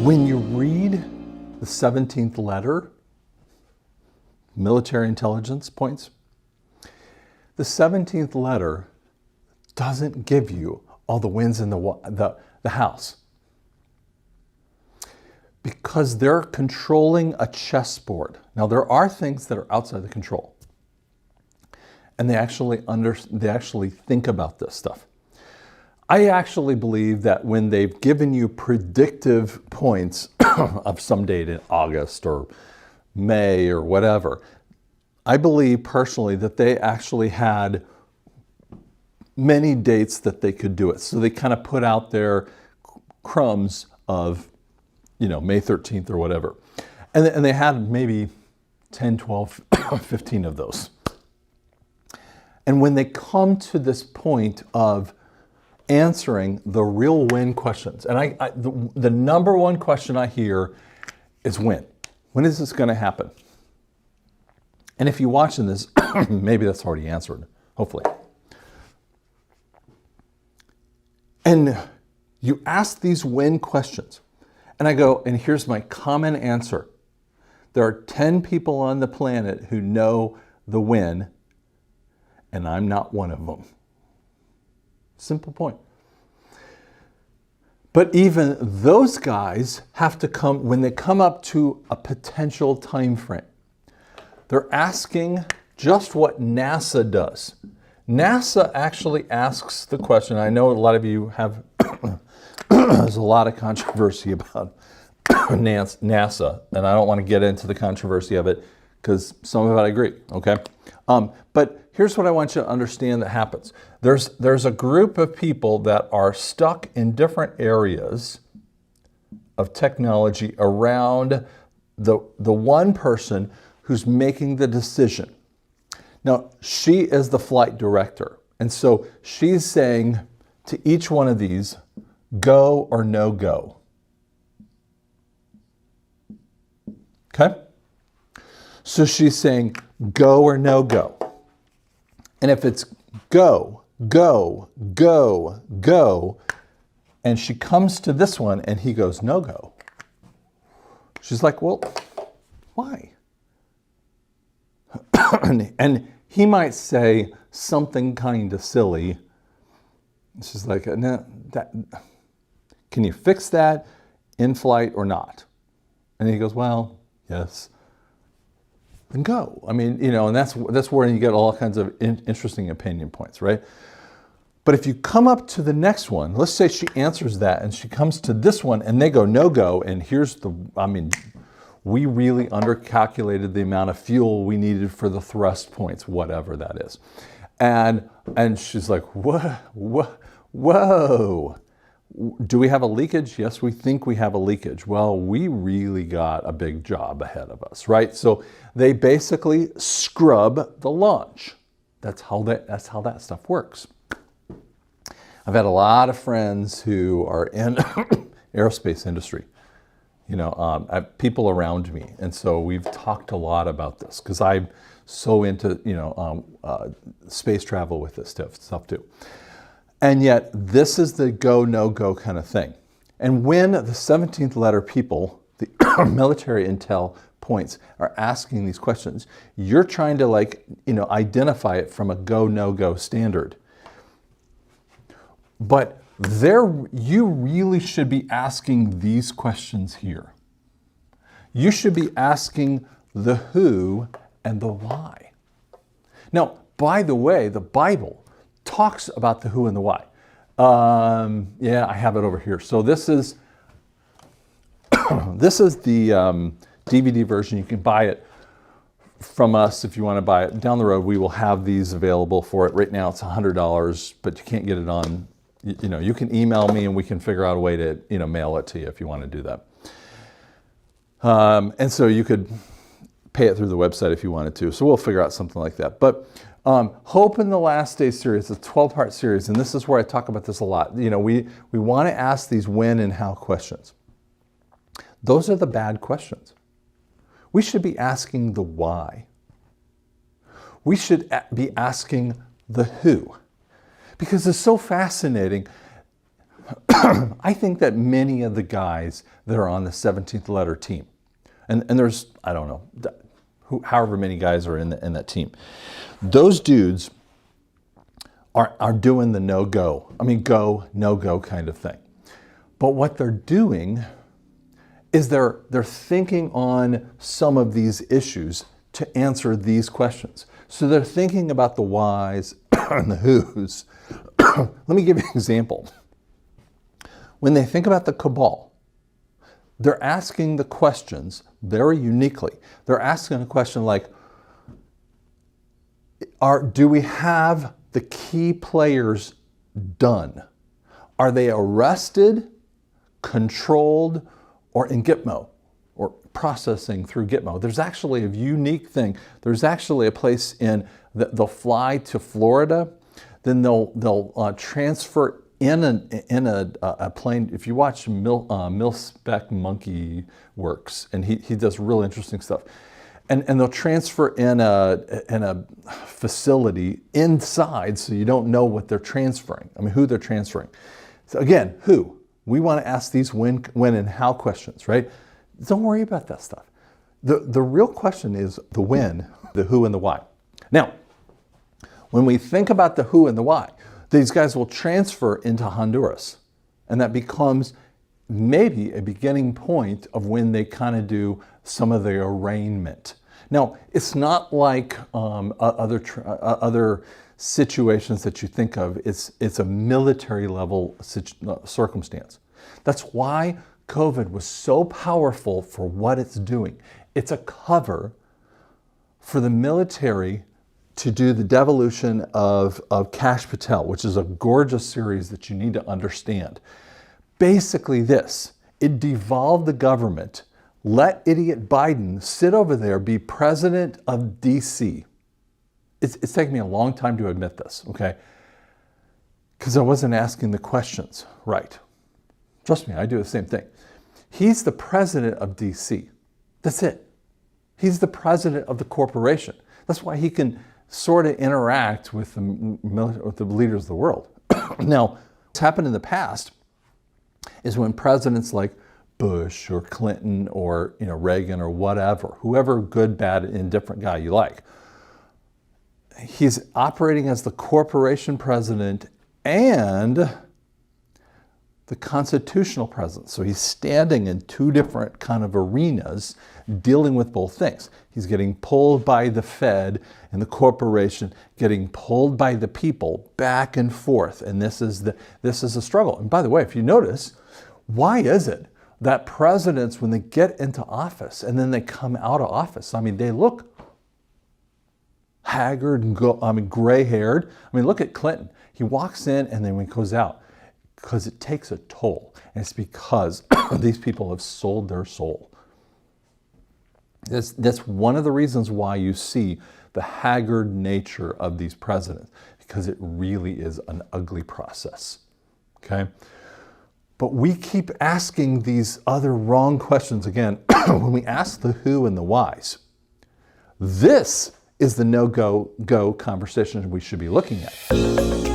When you read the 17th letter, military intelligence points, the 17th letter doesn't give you all the wins in the house, because they're controlling a chessboard. Now, there are things that are outside the control, and they actually think about this stuff. I actually believe that when they've given you predictive points of some date in August or May or whatever, I believe personally that they actually had many dates that they could do it. So they kind of put out their crumbs of, May 13th or whatever. And they had maybe 10, 12, 15 of those. And when they come to this point of answering the real win questions, and the number one question I hear is when. When is this going to happen? And if you're watching this, maybe that's already answered, hopefully. And you ask these when questions, and I go, and here's my common answer. There are 10 people on the planet who know the when, and I'm not one of them. Simple point. But even those guys have to come, when they come up to a potential time frame, they're asking just what NASA does. NASA actually asks the question. I know a lot of you have, there's a lot of controversy about NASA, and I don't want to get into the controversy of it because some of it I agree, okay? But here's what I want you to understand that happens. There's a group of people that are stuck in different areas of technology around the one person who's making the decision. Now, she is the flight director. And so she's saying to each one of these, go or no go. Okay? So she's saying go or no go. And if it's go, go, go, go, and she comes to this one and he goes no go, she's like, well, why? And he might say something kind of silly. She's like, no, can you fix that in flight or not? And he goes, well, yes. Then go. I mean, and that's where you get all kinds of interesting opinion points, right? But if you come up to the next one, let's say she answers that and she comes to this one and they go no go, and we really undercalculated the amount of fuel we needed for the thrust points, whatever that is. And she's like, whoa. Do we have a leakage? Yes, we think we have a leakage. Well, we really got a big job ahead of us, right? So they basically scrub the launch. That's how that stuff works. I've had a lot of friends who are in aerospace industry. I have people around me, and so we've talked a lot about this because I'm so into space travel with this stuff too. And yet this is the go no go kind of thing. And when the 17th letter people, the military intel points, are asking these questions, you're trying to identify it from a go no go standard. But you really should be asking these questions here. You should be asking the who and the why. Now, by the way, the Bible talks about the who and the why. Yeah, I have it over here. So this is the DVD version. You can buy it from us if you want to buy it. Down the road, we will have these available for it. Right now, it's $100, but you can't get it on. You can email me and we can figure out a way to, mail it to you if you want to do that. And so you could pay it through the website if you wanted to. So we'll figure out something like that. But Hope in the Last Days series, a 12-part series, and this is where I talk about this a lot. We want to ask these when and how questions. Those are the bad questions. We should be asking the why. We should be asking the who, because it's so fascinating. I think that many of the guys that are on the 17th letter team, and there's, I don't know, however many guys are in that team, those dudes are doing the no-go. I mean, go, no-go kind of thing. But what they're doing is they're thinking on some of these issues to answer these questions. So they're thinking about the whys and the whos. Let me give you an example. When they think about the cabal, they're asking the questions very uniquely. They're asking a question like, do we have the key players done? Are they arrested, controlled, or in Gitmo, or processing through Gitmo? There's actually a unique thing. There's actually a place they'll fly to Florida, then they'll transfer in a plane. If you watch Mil-Spec Monkey Works, and he does real interesting stuff, and they'll transfer in a facility inside, so you don't know what they're transferring. I mean, who they're transferring. So again, who? We want to ask these when and how questions, right? Don't worry about that stuff. The real question is the when, the who, and the why. Now, when we think about the who and the why, these guys will transfer into Honduras, and that becomes maybe a beginning point of when they kind of do some of the arraignment. Now, it's not like other situations that you think of. It's a military level circumstance. That's why COVID was so powerful for what it's doing. It's a cover for the military to do the devolution of Kash Patel, which is a gorgeous series that you need to understand. Basically this, it devolved the government, let idiot Biden sit over there, be president of DC. It's taken me a long time to admit this, okay? Because I wasn't asking the questions right. Trust me, I do the same thing. He's the president of DC. That's it. He's the president of the corporation. That's why he can sort of interact with the leaders of the world. Now, what's happened in the past is when presidents like Bush or Clinton or Reagan or whatever, whoever good, bad, indifferent guy you like, he's operating as the corporation president and the constitutional president. So he's standing in two different kind of arenas dealing with both things. He's getting pulled by the Fed and the corporation, getting pulled by the people back and forth. And this is a struggle. And by the way, if you notice, why is it that presidents, when they get into office and then they come out of office, I mean, they look haggard and gray-haired. I mean, look at Clinton. He walks in and then when he goes out, because it takes a toll. And it's because these people have sold their soul. That's one of the reasons why you see the haggard nature of these presidents, because it really is an ugly process, okay? But we keep asking these other wrong questions again when we ask the who and the whys. This is the no-go conversation we should be looking at.